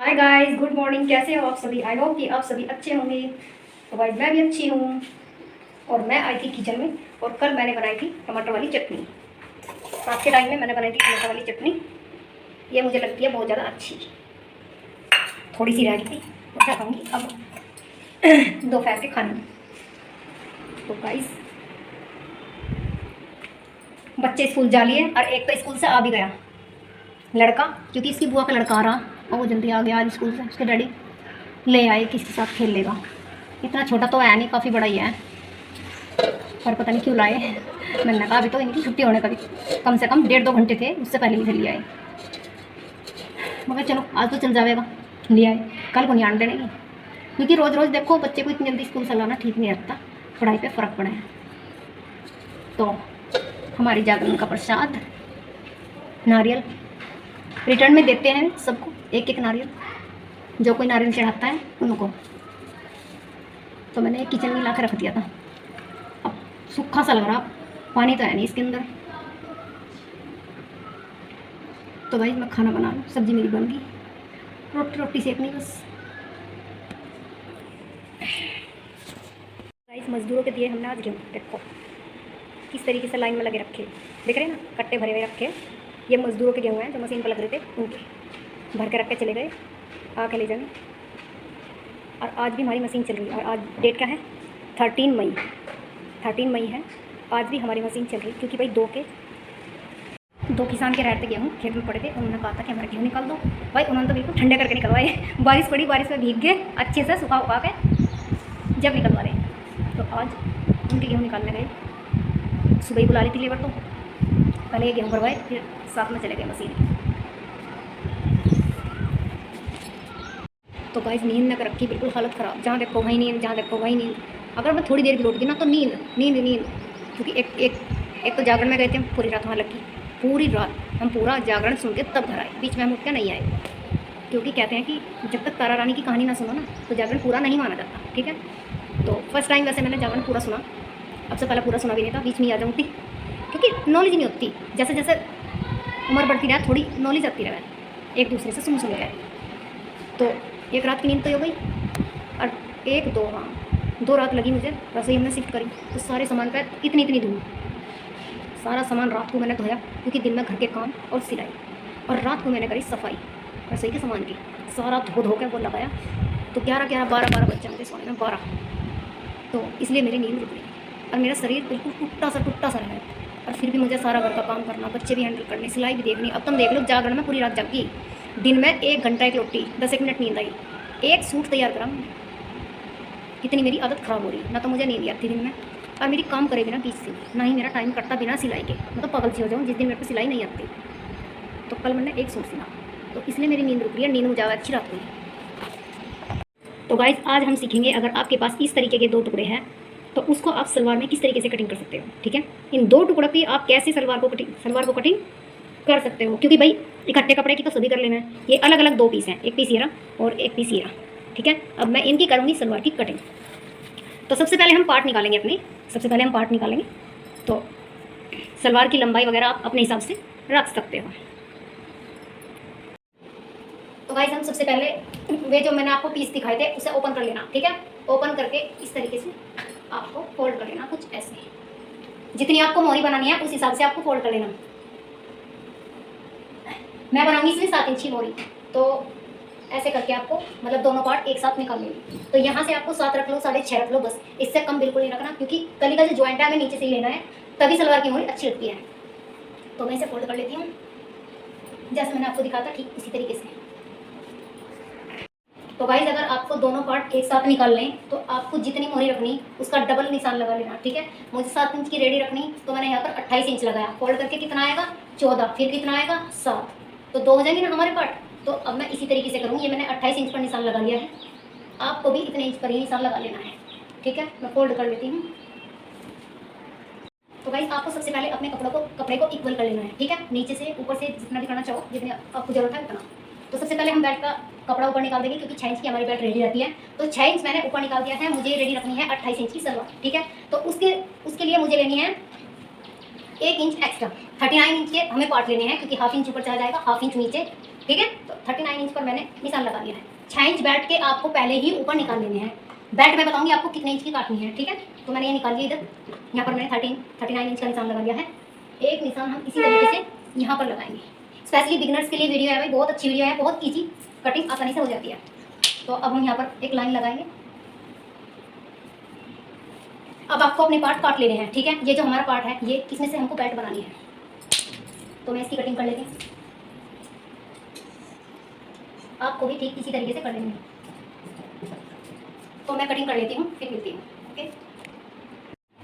Hi guys, good morning. कैसे हो आप सभी? आई होप कि आप सभी अच्छे होंगे। तो गाइस मैं भी अच्छी हूँ। और मैं आई थी किचन में और कल मैंने बनाई थी टमाटर वाली चटनी। आज के टाइम में मैंने बनाई थी टमाटर वाली चटनी। ये मुझे लगती है बहुत ज़्यादा अच्छी। थोड़ी सी रह गई थी, क्या खाऊंगी अब दोपहर के खाने में। तो गाइस बच्चे स्कूल जा लिए और एक तो स्कूल से आ भी गया लड़का, क्योंकि इसकी बुआ का लड़का आ रहा और वो जल्दी आ गया आज स्कूल से। उसके डैडी ले आए, किसके साथ खेल लेगा। इतना छोटा तो है नहीं, काफ़ी बड़ा ही है, पर पता नहीं क्यों लाए। मैंने कहा अभी तो इनकी छुट्टी होने का भी कम से कम 1.5-2 घंटे थे, उससे पहले ही ले आए। मगर चलो आज तो चल जाएगा, ले आए, कल को नहीं आने देंगे। क्योंकि रोज़ रोज़ देखो बच्चे को इतनी जल्दी स्कूल से लाना ठीक नहीं लगता, पढ़ाई पे फ़र्क पड़े। तो हमारी जागरण का प्रसाद नारियल रिटर्न में देते हैं सबको, एक एक नारियल, जो कोई नारियल चढ़ाता है उनको। तो मैंने किचन में ला के रख दिया था, अब सूखा सा लग रहा, पानी तो है नहीं इसके अंदर। तो भाई मैं खाना बना लूँ, सब्जी मेरी बन गई, रोटी सेकनी बस। गाइस मजदूरों के दिए हमने आज गेहूँ, देखो किस तरीके से लाइन में लगे रखे, देख रहे हैं ना, कट्टे भरे हुए रखे। ये मजदूरों के गेहूँ हैं जो मशीन पर लग रहे थे, उनके भर के रख के चले गए आके ले जाने। और आज भी हमारी मशीन चल रही है, और आज डेट क्या है? 13 मई है। आज भी हमारी मशीन चल रही, क्योंकि भाई दो किसान के रहते गेहूँ खेत में पड़े थे, उन्होंने कहा था कि हमारे गेहूँ निकाल दो। भाई उन्होंने तो बिल्कुल ठंडे करके निकलवाए। बारिश पड़ी, बारिश में भीग गए अच्छे से, सुखा उखा के जब निकलवा रहे। तो आज उनके गेहूँ निकालने गए, सुबह ही बुला ली थी लेबर, तो पहले ये गेहूँ भरवाए, फिर साथ में चले गए मशीन। तो गाइस नींद न कर रखी, बिल्कुल हालत ख़राब, जहाँ देखो वहीं नींद, जहाँ देखो वहीं नींद। अगर मैं थोड़ी देर भी लौट गई ना तो नींद नींद नींद। क्योंकि एक तो जागरण में गए थे हम, पूरी रात वहाँ लगी, पूरी रात हम पूरा जागरण सुन के तब घर आए, बीच में हम उठ के नहीं आए। क्योंकि कहते हैं कि जब तक तारा रानी की कहानी ना सुनो ना तो जागरण पूरा नहीं माना जाता, ठीक है। तो फर्स्ट टाइम वैसे मैंने जागरण पूरा सुना, अब से पहले पूरा सुना भी नहीं था, बीच में आ जाऊँगी, क्योंकि नॉलेज नहीं होती। जैसे जैसे उम्र बढ़ती रहे थोड़ी नॉलेज आती रहे, एक दूसरे से सुन रहे। तो एक रात की नींद तो हो गई, और दो रात लगी मुझे। रसोई हमने शिफ्ट करी तो सारे सामान का इतनी धूल, सारा सामान रात को मैंने धोया, क्योंकि दिन में घर के काम और सिलाई, और रात को मैंने करी सफाई रसोई के सामान की, सारा धो के वो लगाया। तो 11-12 बज जाते सोने में, 12। तो इसलिए मेरी नींद रुक गई, और मेरा शरीर बिल्कुल टूटा सा रहा है। और फिर भी मुझे सारा घर का काम करना, बच्चे भी हैंडल करने, सिलाई भी देखनी। अब तुम देख लो, जागरण में पूरी रात जागी, दिन में 1 घंटा एक रोटी, 10 मिनट नींद आई, एक सूट तैयार करा। इतनी मेरी आदत ख़राब हो रही, ना तो मुझे नींद आती दिन में, और मेरी काम करे बिना बीच से, ना ही मेरा टाइम कटता बिना सिलाई के। मैं तो पागल सी हो जाऊँ जिस दिन मेरे को सिलाई नहीं आती। तो कल मैंने एक सूट सिला, तो इसलिए मेरी नींद रुक रही है, नींद मुझे अच्छी रात हुई। तो गाइस आज हम सीखेंगे, अगर आपके पास इस तरीके के 2 टुकड़े हैं तो उसको आप सलवार में किस तरीके से कटिंग कर सकते हो, ठीक है। इन 2 टुकड़ों की आप कैसे सलवार को कटिंग कर सकते हो, क्योंकि भाई इकट्ठे कपड़े की तो सभी कर लेना है। ये अलग अलग 2 पीस हैं, एक पीस ये रहा और एक पीस ये रहा, ठीक है। अब मैं इनकी करूँगी सलवार की कटिंग। तो सबसे पहले हम पार्ट निकालेंगे। तो सलवार की लंबाई वगैरह आप अपने हिसाब से रख सकते हो। तो गाइस हम सबसे पहले वे जो मैंने आपको पीस दिखाए थे उसे ओपन कर लेना, ठीक है। ओपन करके इस तरीके से आपको फोल्ड कर लेना, कुछ ऐसे। जितनी आपको मोहरी बनानी है उस हिसाब से आपको फोल्ड कर लेना। मैं बनाऊंगी इसमें 7 इंच की मोहरी, तो ऐसे करके आपको मतलब दोनों पार्ट एक साथ निकाल लेंगे। तो यहाँ से आपको 7 रख लो, 6.5 रख लो, बस इससे कम बिल्कुल नहीं रखना, क्योंकि कली का जो ज्वाइंट है हमें नीचे से ही लेना है, तभी सलवार की मोहरी अच्छी लगती है। तो मैं इसे फोल्ड कर लेती हूँ, जैसे मैंने आपको दिखाया था ठीक उसी तरीके से। तो गाइस अगर आपको दोनों पार्ट एक साथ निकाल लें तो आपको जितनी मोहरी रखनी उसका डबल निशान लगा लेना, ठीक है। मुझे 7 इंच की रेडी रखनी, तो मैंने यहाँ पर 28 इंच लगाया। फोल्ड करके कितना आएगा? 14, फिर कितना आएगा? 7, तो 2 हो जाएंगे ना हमारे पार्ट। तो अब मैं इसी तरीके से करूँगी, ये मैंने 28 इंच पर निशान लगा लिया है, आपको भी इतने इंच पर ही निशान लगा लेना है, ठीक है। मैं फोल्ड कर लेती हूँ। तो गाइस आपको सबसे पहले अपने कपड़े को इक्वल कर लेना है, ठीक है। नीचे से ऊपर से जितना भी करना चाहो, जितनी आपको जरूरत है उतना। तो सबसे पहले हम बेल्ट का कपड़ा ऊपर निकाल देंगे, क्योंकि 6 इंच की हमारी बेल्ट रेडी रहती है। तो 6 इंच मैंने ऊपर निकाल दिया है, मुझे रेडी रखनी है 28 इंच की सलवार, ठीक है। तो उसके लिए मुझे लेनी है 1 इंच एक्स्ट्रा, 39 इंच के हमें पार्ट लेने हैं, क्योंकि हाफ इंच ऊपर चला जाएगा, हाफ इंच नीचे, ठीक है। तो 39 इंच पर मैंने निशान लगा लिया है। 6 इंच बेल्ट के आपको पहले ही ऊपर निकाल लेने हैं। बेल्ट मैं बताऊंगी आपको कितने इंच की काटनी है, ठीक है। तो मैंने ये निकाल लिया इधर, यहाँ पर मैंने 39 इंच का निशान लगा लिया है। एक निशान हम इसी तरीके से यहाँ पर लगाएंगे। स्पेशली बिगिनर्स के लिए वीडियो है भाई, बहुत अच्छी वीडियो है, बहुत ईजी, कटिंग आसानी से हो जाती है। तो अब हम यहाँ पर एक लाइन लगाएंगे। अब आपको अपने पार्ट काट लेने हैं, ठीक है। ये जो हमारा पार्ट है, ये इसमें से हमको बेल्ट बनानी है, तो मैं इसकी कटिंग कर लेती हूँ। आपको भी ठीक इसी तरीके से कर लेनी है। तो मैं कटिंग कर लेती हूँ, फिर मिलती हूँ, ओके।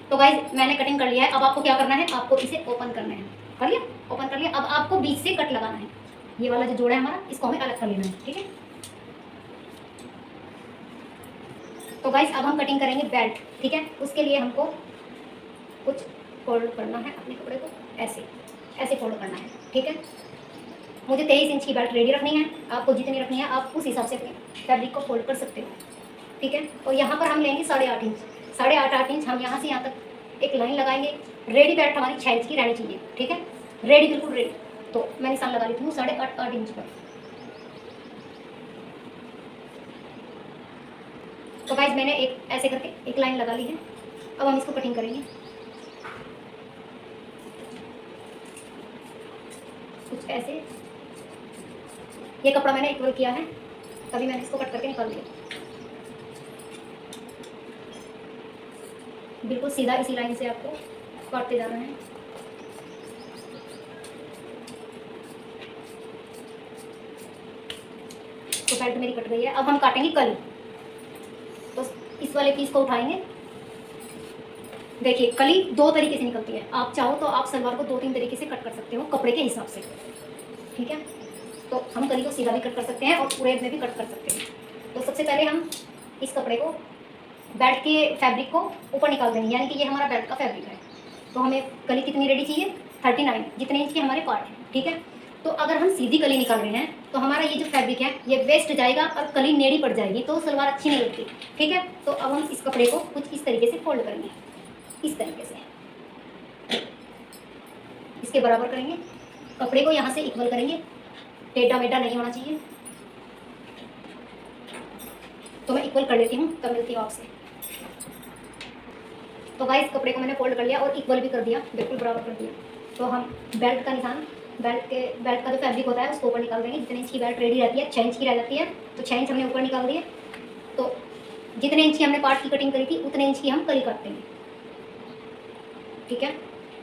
तो गाइज मैंने कटिंग कर लिया है। अब आपको क्या करना है, आपको इसे ओपन करना है। कर लिया, ओपन कर लिया। अब आपको बीच से कट लगाना है। ये वाला जो जोड़ा है हमारा, इसको हमें अलग कर लेना है, ठीक है। तो गाइज अब हम कटिंग करेंगे बेल्ट, ठीक है। उसके लिए हमको कुछ फोल्ड करना है अपने कपड़े को, ऐसे ऐसे फोल्ड करना है, ठीक है। मुझे 23 इंच की बेल्ट रेडी रखनी है। आपको जितनी रखनी है आप उस हिसाब से अपने फैब्रिक को फोल्ड कर सकते हो, ठीक है। और यहाँ पर हम लेंगे 8.5 इंच, 8.5 इंच हम यहाँ से यहाँ तक एक लाइन लगाएंगे। रेडी बेल्ट हमारी 6 इंच की रहनी चाहिए, ठीक है। रेडी, बिल्कुल रेडी। तो मैं निशान लगा लेती हूँ 8.5 इंच पर। तो गाइज मैंने एक ऐसे करके एक लाइन लगा ली है। अब हम इसको कटिंग करेंगे कुछ ऐसे। ये कपड़ा मैंने इक्वल किया है, तभी मैंने इसको कट करके निकाल दिया। बिल्कुल सीधा इसी लाइन से आपको काटते जाना है। तो बेल्ट मेरी कट गई है। अब हम काटेंगे कली। तो इस वाले पीस को उठाएंगे। देखिए कली 2 तरीके से निकलती है। आप चाहो तो आप सलवार को 2-3 तरीके से कट कर सकते हो कपड़े के हिसाब से, ठीक है। तो हम कली को सीधा भी कट कर सकते हैं और पूरे में भी कट कर सकते हैं। तो सबसे पहले हम इस कपड़े को, बेल्ट के फैब्रिक को ऊपर निकाल देंगे, यानी कि ये हमारा बेल्ट का फैब्रिक है। तो हमें कली कितनी रेडी चाहिए, 39, जितने इंच के हमारे पार्ट हैं, ठीक है। तो अगर हम सीधी कली निकाल रहे हैं तो हमारा ये जो फैब्रिक है ये वेस्ट जाएगा और कली नेड़ी पड़ जाएगी, तो सलवार अच्छी नहीं लगती, ठीक है। तो अब हम इस कपड़े को कुछ इस तरीके से फोल्ड करेंगे, इस तरीके से इसके बराबर करेंगे। कपड़े को यहाँ से इक्वल करेंगे, टेढ़ा मेढ़ा नहीं होना चाहिए। तो मैं इक्वल कर लेती हूँ, तब मिलती हूँ आपसे। तो गाइस कपड़े को मैंने फोल्ड कर लिया और इक्वल भी कर दिया, बिल्कुल बराबर कर दिया। तो हम बेल्ट का निशान, बेल्ट का जो फैब्रिक होता है उसको ऊपर निकाल देंगे। जितने इंच की बेल्ट रेडी रहती है, 6 इंच की रह जाती है, तो 6 इंच हमने ऊपर निकाल दिए। तो जितने इंच की हमने पार्ट की कटिंग करी थी उतने इंच की हम कली काट देंगे, ठीक है।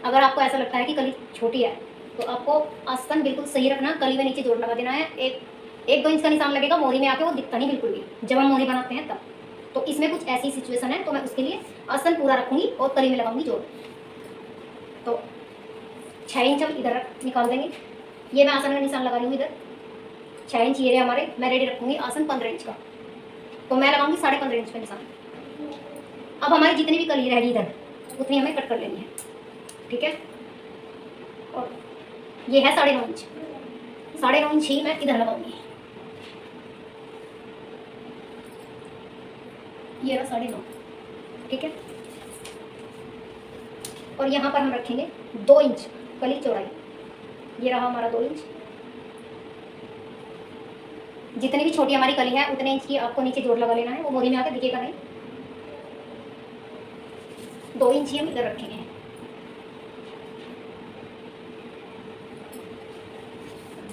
अगर आपको ऐसा लगता है कि कली छोटी है तो आपको आस्तान बिल्कुल सही रखना, कली में नीचे जोड़ लगा देना है। 1-2 इंच का निशान लगेगा, मोहरी में आके वो दिखता नहीं बिल्कुल भी जब हम मोहरी बनाते हैं तब। तो इसमें कुछ ऐसी सिचुएशन है, तो मैं उसके लिए आसन पूरा रखूँगी और कली में लगाऊंगी जोड़। तो 6 इंच हम इधर निकाल देंगे। ये मैं आसन का निशान लगा रही हूँ इधर 6 इंच, ये हमारे मैं रेडी रखूँगी आसन 15 इंच का। तो मैं लगाऊंगी 15.5 इंच का निशान। अब हमारी जितनी भी कली रहेगी इधर उतनी हमें कट कर लेनी है, ठीक है। और ये है 9.5 इंच, 9.5 इंच ही मैं इधर लगाऊंगी। ये रहा 9.5, ठीक है। और यहाँ पर हम रखेंगे 2 इंच कली चौड़ाई। ये रहा हमारा 2 इंच। जितनी भी छोटी हमारी कली है उतने इंच की आपको नीचे जोड़ लगा लेना है, वो मोरी में आकर दिखेगा नहीं। 2 इंच ही हम इधर रखेंगे।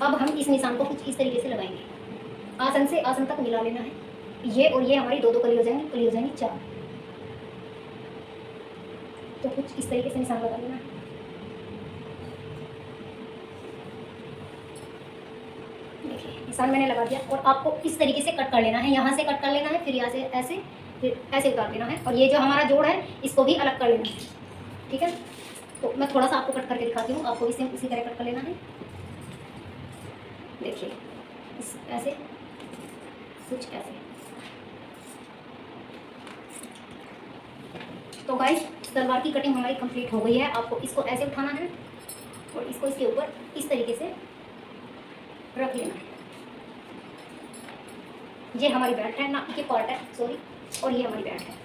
अब हम इस निशान को कुछ इस तरीके से लगाएंगे, आसन से आसन तक मिला लेना है। ये और ये हमारी 2-2 कली हो जाएंगी, कली हो जाएंगी 4। तो कुछ इस तरीके से निशान लगा लेना है। देखिए निशान मैंने लगा दिया और आपको इस तरीके से कट कर लेना है। यहाँ से कट कर लेना है, फिर यहाँ से ऐसे, फिर ऐसे उतार देना है। और ये जो हमारा जोड़ है इसको भी अलग कर लेना है, ठीक है। तो मैं थोड़ा सा आपको कट करके दिखाती हूँ, आपको इसे इसी तरह कट कर लेना है। देखिए ऐसे, कुछ ऐसे। तो गाइस सलवार की कटिंग हमारी कंप्लीट हो गई है। आपको इसको ऐसे उठाना है और इसको इसके ऊपर इस तरीके से रख लेना है। ये हमारी बेल्ट है ना, ये पार्ट है सॉरी, और ये हमारी बेल्ट है।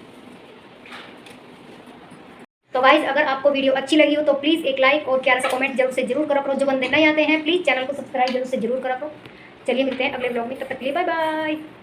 तो गाइज अगर आपको वीडियो अच्छी लगी हो तो प्लीज़ एक लाइक और प्यारा सा कमेंट जरूर से जरूर करा करो। जो बंदे नए आते हैं प्लीज़ चैनल को सब्सक्राइब जरूर से जरूर करा करो। चलिए मिलते हैं अगले ब्लॉग में, तब तक के लिए बाय बाय।